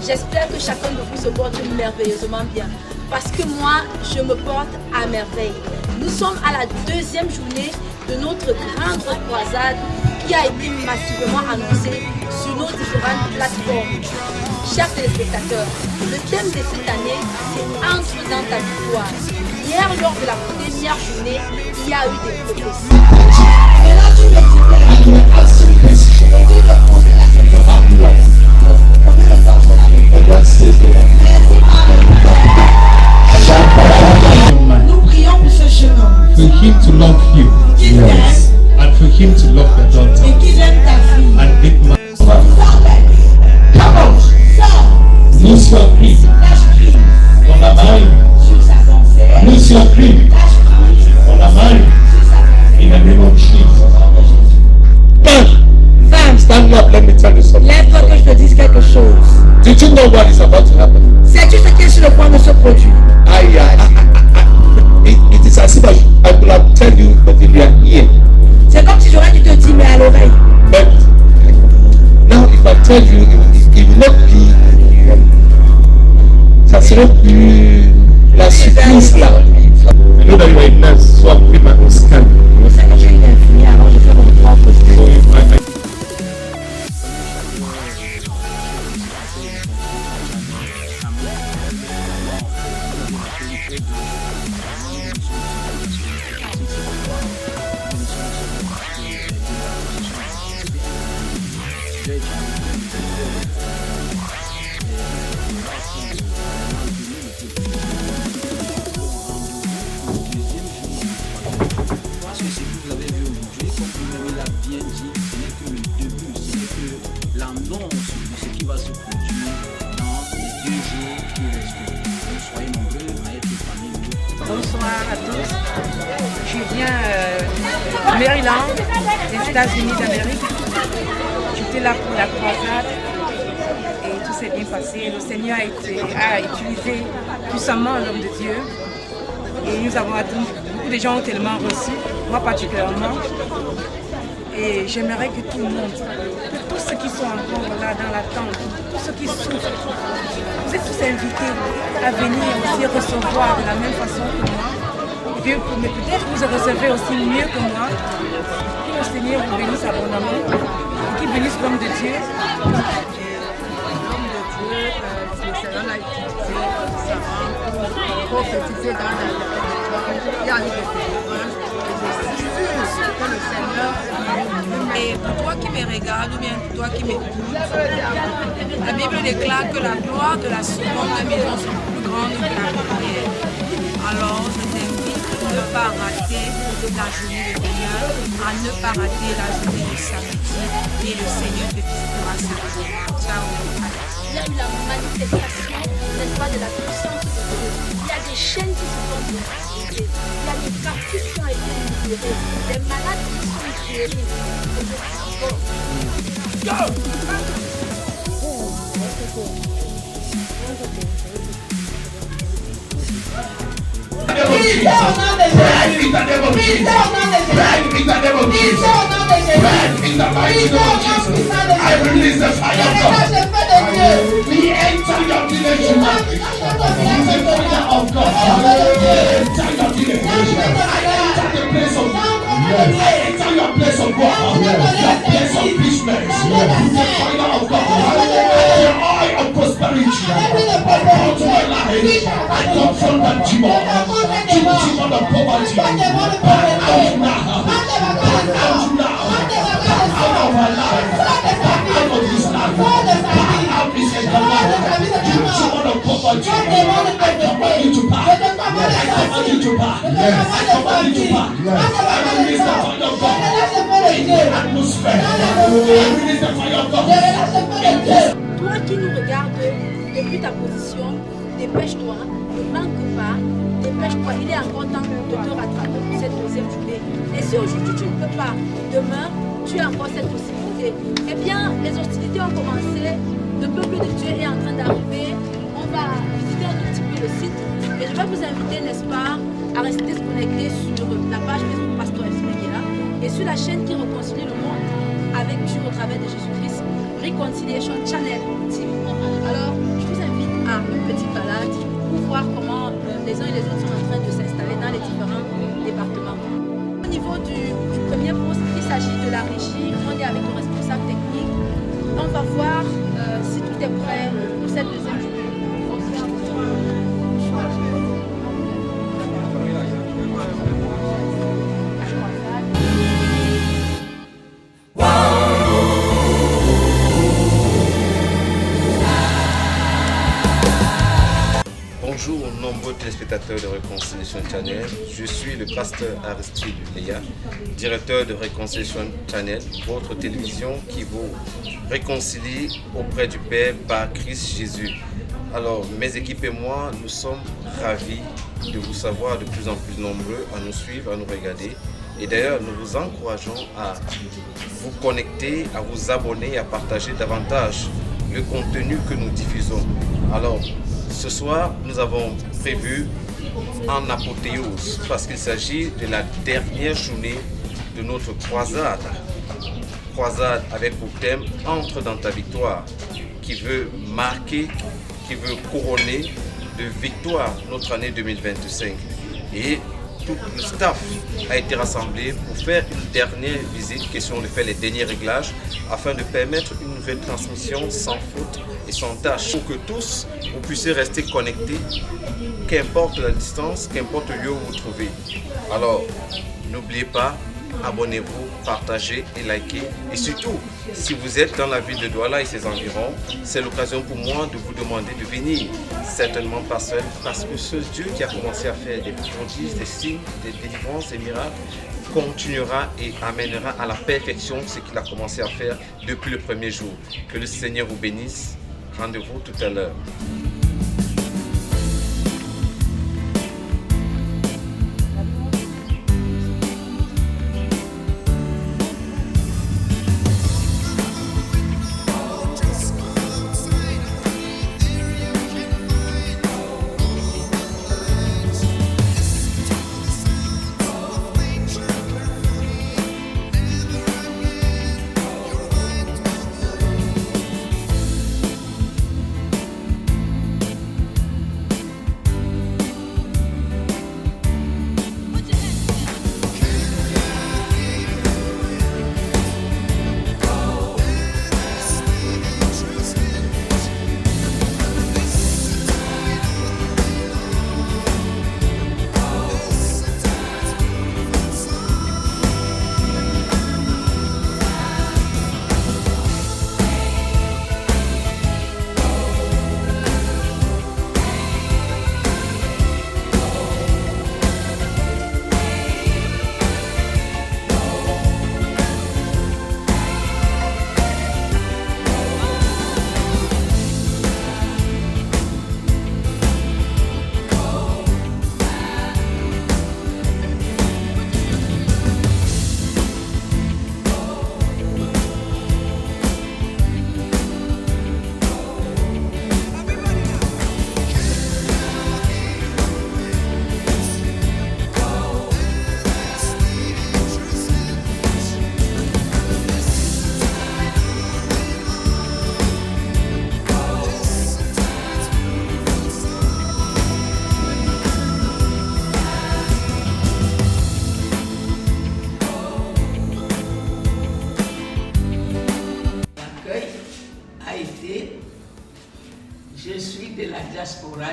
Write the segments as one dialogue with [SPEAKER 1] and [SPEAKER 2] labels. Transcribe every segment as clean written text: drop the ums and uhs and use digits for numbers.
[SPEAKER 1] J'espère que chacun de vous se porte merveilleusement bien. Parce que moi, je me porte à merveille. Nous sommes à la deuxième journée de notre grande croisade qui a été massivement annoncée sur nos différentes plateformes. Chers téléspectateurs, le thème de cette année, c'est Entre dans ta victoire. Hier, lors de la première journée, il y a eu des prophéties.
[SPEAKER 2] Nous prions pour ce jeune homme.
[SPEAKER 3] For him to love you,
[SPEAKER 2] Yes.
[SPEAKER 3] and for him to love your daughter,
[SPEAKER 2] Et qu'il aime ta fille.
[SPEAKER 3] and it must come on, lose your grip on the mind, lose your grip on the mind, in the name of Jesus. Man, stand up, let me tell you something.
[SPEAKER 2] Lève-toi que je te dise quelque chose.
[SPEAKER 3] Did you know what is about to happen?
[SPEAKER 2] Sais-tu ce qui est sur le point de se produire?
[SPEAKER 3] It is as if I will have tell you, but in your ear.
[SPEAKER 2] C'est comme si j'aurais dû te dire, mais à l'oreille.
[SPEAKER 3] But now, if I tell you, it will not be. Ça serait plus la surprise là. I know that you are a nurse, so I'm doing my own scan.
[SPEAKER 2] Je sais que tu es une infirmière, alors je fais mon propre
[SPEAKER 3] So
[SPEAKER 2] scan.
[SPEAKER 4] Parce que ce que vous avez vu aujourd'hui, comme vous l'avez bien dit, ce n'est que le début, ce n'est que l'annonce de ce qui va se produire dans les 2 jours qui restent. Donc soyez nombreux à être parmi nous.
[SPEAKER 5] Bonsoir à tous. Je viens de Maryland, des États-Unis d'Amérique. J'étais là pour la croisade et tout s'est bien passé. Le Seigneur a utilisé puissamment l'homme de Dieu. Et nous avons atteint, beaucoup de gens ont tellement reçu, moi particulièrement. Et j'aimerais que tout le monde, que tous ceux qui sont encore là dans l'attente, tous ceux qui souffrent, vous êtes tous invités à venir aussi recevoir de la même façon que moi. Mais peut-être que vous recevez aussi mieux que moi. Que le Seigneur vous bénisse abondamment, qu'il bénisse l'homme de Dieu. L'homme de Dieu, le Seigneur l'a utilisé puissamment pour prophétiser dans la territoire. Il y a eu des délivrances et je suis sûre que le Seigneur. Et pour toi qui me regardes ou bien pour toi qui m'écoutes, la Bible déclare que la gloire de la seconde maison sont plus grandes que la première. Alors je t'invite à ne pas rater la journée de demain, à ne pas rater la journée de samedi et le Seigneur te visitera certainement. Ciao.
[SPEAKER 1] Il y a eu la manifestation, n'est-ce pas, de la puissance de Dieu. Il y a des chaînes qui se sont brisées. Il y a des captifs qui ont été libérés. Des malades qui sont guéris. Et je dis, oh.
[SPEAKER 3] I release the fire of God. We enter your village. The fire of God. Enter your village. I enter the place of God. I enter your place of God. Your place of business. The fire of God. The oil of prosperity. Come to my life. I confront that demon. Demon of poverty. Out now. Out now. Out of our life. Out of this life. Out of this life. Demon of poverty. I command you to pass. I command you to pass. I command you to pass. I release the fire of God in the atmosphere. I release the fire of God.
[SPEAKER 1] Toi qui nous regardes depuis ta position, dépêche-toi, ne manque pas, dépêche-toi. Il est encore temps de te rattraper pour cette deuxième journée. Et si aujourd'hui tu ne peux pas, demain, tu as encore cette possibilité. Eh bien, les hostilités ont commencé, le peuple de Dieu est en train d'arriver. On va visiter un tout petit peu le site. Et je vais vous inviter, n'est-ce pas, à rester connecté sur la page Facebook Pasteur Esmeguela et sur la chaîne qui réconcilie le monde avec Dieu au travers de Jésus-Christ. Reconciliation Channel TV. Alors, je vous invite à une petite balade pour voir comment les uns et les autres sont en train de s'installer dans les différents départements. Au niveau du premier poste, il s'agit de la régie. On est avec le responsable technique. On va voir si tout est prêt pour cette deuxième journée.
[SPEAKER 6] Bonjour aux nombreux téléspectateurs de Reconciliation Channel. Je suis le pasteur Aristide Léa, directeur de Reconciliation Channel, votre télévision qui vous réconcilie auprès du Père par Christ Jésus. Alors, mes équipes et moi, nous sommes ravis de vous savoir de plus en plus nombreux à nous suivre, à nous regarder. Et d'ailleurs, nous vous encourageons à vous connecter, à vous abonner et à partager davantage le contenu que nous diffusons. Alors, ce soir, nous avons prévu en apothéose parce qu'il s'agit de la dernière journée de notre croisade. Croisade avec pour thème « Entre dans ta victoire » qui veut marquer, qui veut couronner de victoire notre année 2025. Et tout le staff a été rassemblé pour faire une dernière visite, question de faire les derniers réglages afin de permettre une retransmission sans faute et sans tâche pour que tous vous puissiez rester connectés, qu'importe la distance, qu'importe le lieu où vous vous trouvez. Alors, n'oubliez pas, abonnez-vous, partagez et likez. Et surtout, si vous êtes dans la ville de Douala et ses environs, c'est l'occasion pour moi de vous demander de venir. Certainement pas seul, parce que ce Dieu qui a commencé à faire des prodiges, des signes, des délivrances, des miracles, continuera et amènera à la perfection ce qu'il a commencé à faire depuis le premier jour. Que le Seigneur vous bénisse. Rendez-vous tout à l'heure.
[SPEAKER 2] Je suis de la diaspora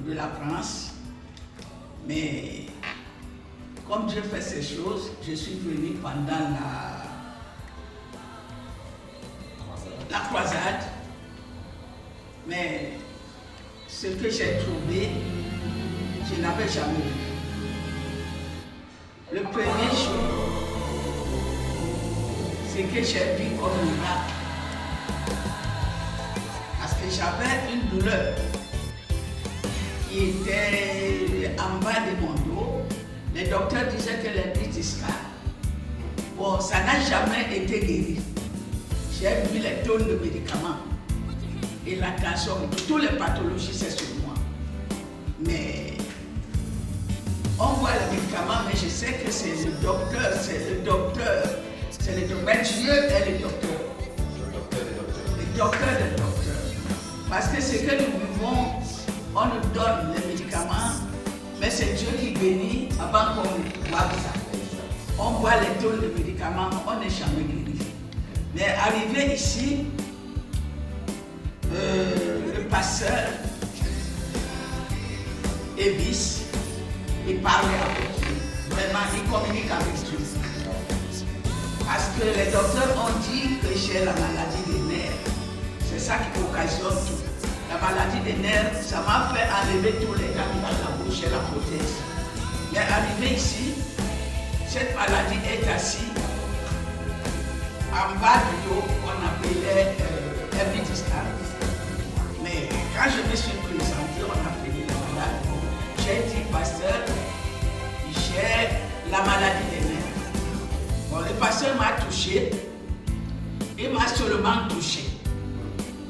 [SPEAKER 2] de la France, mais comme je fais ces choses, je suis venu pendant la croisade, mais ce que j'ai trouvé, je n'avais jamais vu. Le premier jour, ce que j'ai vu comme miracle, parce que j'avais une douleur qui était en bas de mon dos. Les docteurs disaient que les disques, bon, ça n'a jamais été guéri. J'ai vu les tonnes de médicaments et la tension, toutes les pathologies, c'est sur moi. Mais on voit les médicaments, mais je sais que c'est le docteur, c'est le docteur. Mais Dieu est le docteur. Le docteur des docteurs. Parce que ce que nous vivons, on nous donne les médicaments, mais c'est Dieu qui bénit avant qu'on boive ça. On boit les tonnes de médicaments, on n'est jamais guéri. Mais arrivé ici, le pasteur Evis, il parlait avec Dieu. Vraiment, il communique avec Dieu. Parce que les docteurs ont dit que j'ai la maladie des nerfs. C'est ça qui occasionne tout. La maladie des nerfs, ça m'a fait enlever tous les dents dans la bouche et la prothèse. Mais arrivé ici, cette maladie est assise en bas du dos qu'on appelait hernie discale. Mais quand je me suis présenté, on appelait la maladie. J'ai dit, pasteur, j'ai la maladie des nerfs. Bon, le pasteur m'a touché, il m'a seulement touché.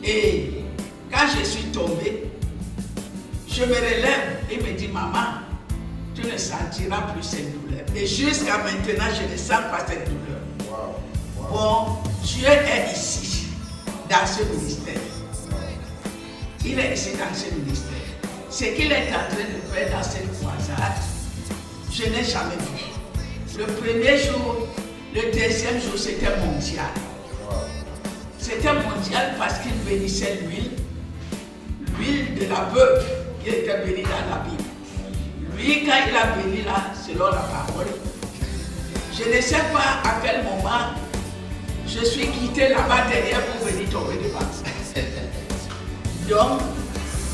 [SPEAKER 2] Et quand je suis tombé, je me relève et me dis, maman, tu ne sentiras plus cette douleur. Et jusqu'à maintenant, je ne sens pas cette douleur. Bon, Dieu est ici, dans ce ministère. Il est ici dans ce ministère. Ce qu'il est en train de faire dans cette croisade, je n'ai jamais vu. Le premier jour, le deuxième jour, c'était mondial. C'était mondial parce qu'il bénissait l'huile de la veuve qui était bénie dans la Bible. Lui, quand il a béni là, selon la parole, je ne sais pas à quel moment je suis quitté là-bas derrière pour venir tomber devant. Donc,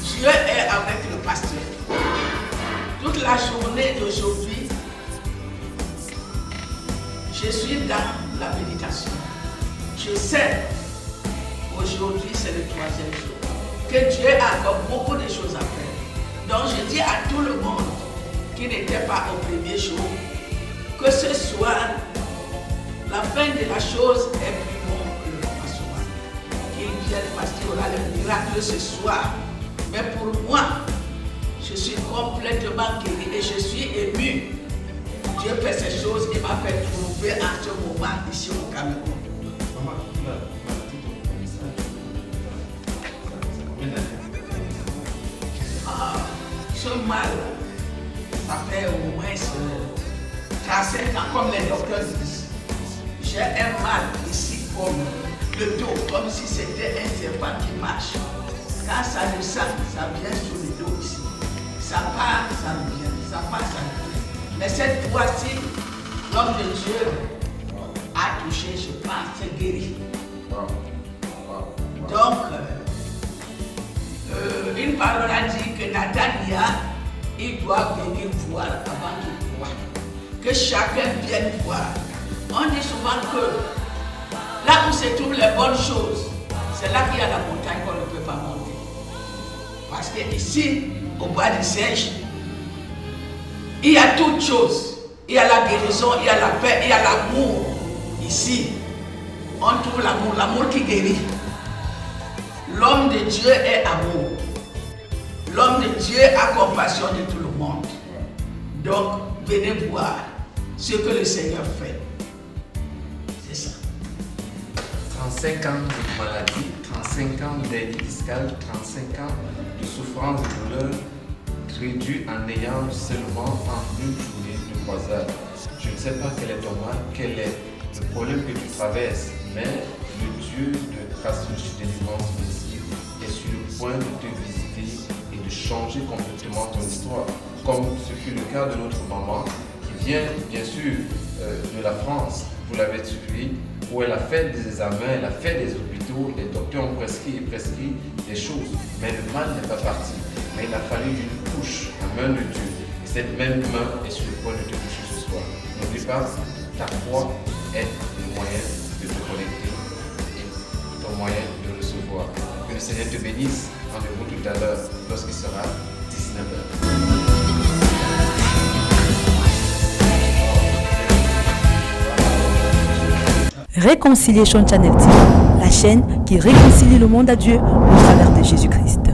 [SPEAKER 2] Dieu est avec le pasteur. Toute la journée d'aujourd'hui, je suis dans la méditation. Je sais, aujourd'hui c'est le 3e jour, que Dieu a encore beaucoup de choses à faire. Donc je dis à tout le monde qui n'était pas au premier jour, que ce soir, la fin de la chose est plus bon que le commencement. Qu'il vienne parce qu'il y aura le miracle ce soir. Mais pour moi, je suis complètement guéri et je suis ému. Dieu fait ces choses et m'a fait trouver en ce moment ici au Cameroun. Ce mal, ça fait au moins 35 ans, comme les docteurs disent. J'ai un mal ici comme le dos, comme si c'était un serpent qui marche. Quand ça descend, ça vient sur le dos ici. Ça part, ça revient, ça part, ça revient. Mais cette fois-ci, l'homme de Dieu a touché, je pense, c'est guéri. Donc, une parole a dit que Nathanaël, il doit venir voir avant qu'il voie. Que chacun vienne voir. On dit souvent que là où se trouvent les bonnes choses, c'est là qu'il y a la montagne qu'on ne peut pas monter. Parce que ici, au bois du Singe, il y a toutes choses. Il y a la guérison, il y a la paix, il y a l'amour. Ici, on trouve l'amour, l'amour qui guérit. L'homme de Dieu est amour. L'homme de Dieu a compassion de tout le monde. Donc, venez voir ce que le Seigneur fait. C'est ça.
[SPEAKER 7] 35 ans de maladie, 35 ans d'aide discale, 35 ans de souffrance et de douleur réduit en ayant seulement en une journée de croisade. Je ne sais pas quel est ton mal, quel est le problème que tu traverses, mais le Dieu de grâce de délivrance ici est sur le point de te visiter et de changer complètement ton histoire, comme ce fut le cas de notre maman qui vient bien sûr de la France. Vous l'avez suivi, où elle a fait des examens, elle a fait des hôpitaux, les docteurs ont prescrit des choses, mais le mal n'est pas parti. Mais il a fallu une touche, la main de Dieu. Et cette même main est sur le point de te toucher ce soir. N'oublie pas, ta foi est le moyen de te connecter et ton moyen de recevoir. Que le Seigneur te bénisse. Rendez-vous tout à l'heure lorsqu'il sera 19h.
[SPEAKER 8] Réconciliation Channel TV, la chaîne qui réconcilie le monde à Dieu au travers de Jésus-Christ.